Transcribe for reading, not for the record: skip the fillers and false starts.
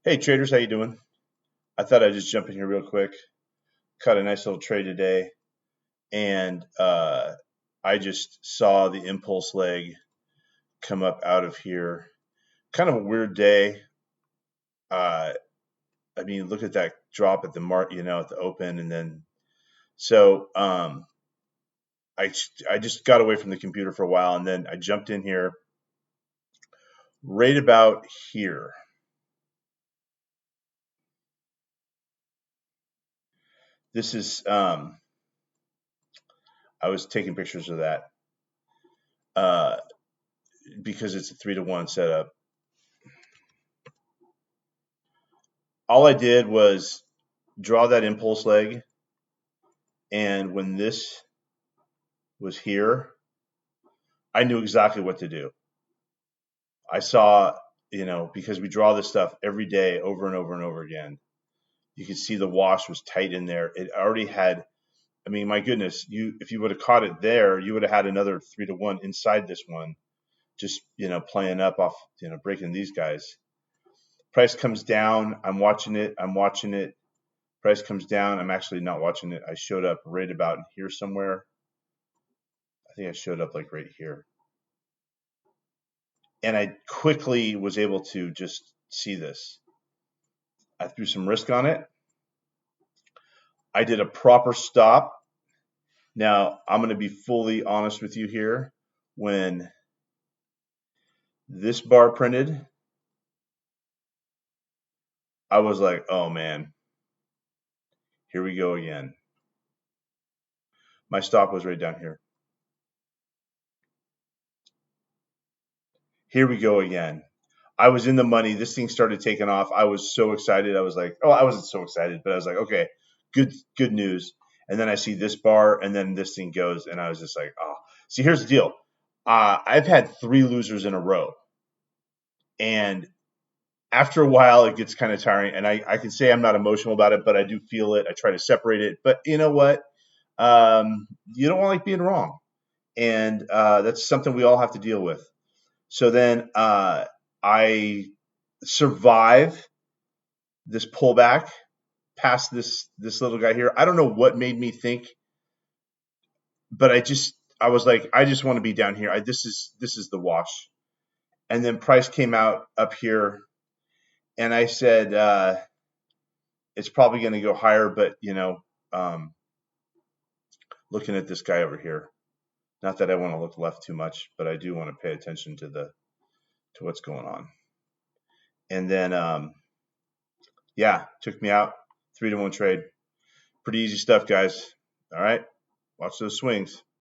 Hey traders, how you doing? I thought I'd just jump in here real quick. Caught a nice little trade today, and I just saw the impulse leg come up out of here. Kind of a weird day. Uh, I mean, look at that drop at the at the open, and then so I just got away from the computer for a while, and then I jumped in here right about here. This is I was taking pictures of that uh, because it's a 3-to-1 setup. All I did was draw that impulse leg, and when this was here, I knew exactly what to do. I saw, because we draw this stuff every day over and over and over again. You could see the wash was tight in there. It already had, I mean, my goodness, if you would have caught it there, you would have had another 3-to-1 inside this one, just, playing up off, breaking these guys. Price comes down. I'm watching it. Price comes down. I'm actually not watching it. I showed up right about here somewhere. I think I showed up like right here. And I quickly was able to just see this. I threw some risk on it. I did a proper stop. Now, I'm going to be fully honest with you here. When this bar printed, I was like, oh man, here we go again. My stop was right down here. Here we go again. I was in the money. This thing started taking off. I was so excited. I was like, oh, I wasn't so excited, but I was like, okay, good news. And then I see this bar, and then this thing goes, and I was just like, oh. See, here's the deal. I've had 3 losers in a row, and after a while, it gets kind of tiring. And I can say I'm not emotional about it, but I do feel it. I try to separate it. But you know what? You don't want to like being wrong, and that's something we all have to deal with. So then I survive this pullback past this little guy here. I don't know what made me think, but I was like, I just want to be down here. This is the wash. And then price came out up here, and I said it's probably going to go higher, but um, looking at this guy over here. Not that I want to look left too much, but I do want to pay attention to what's going on. And then yeah, took me out 3-to-1 trade. Pretty easy stuff, guys. All right, watch those swings.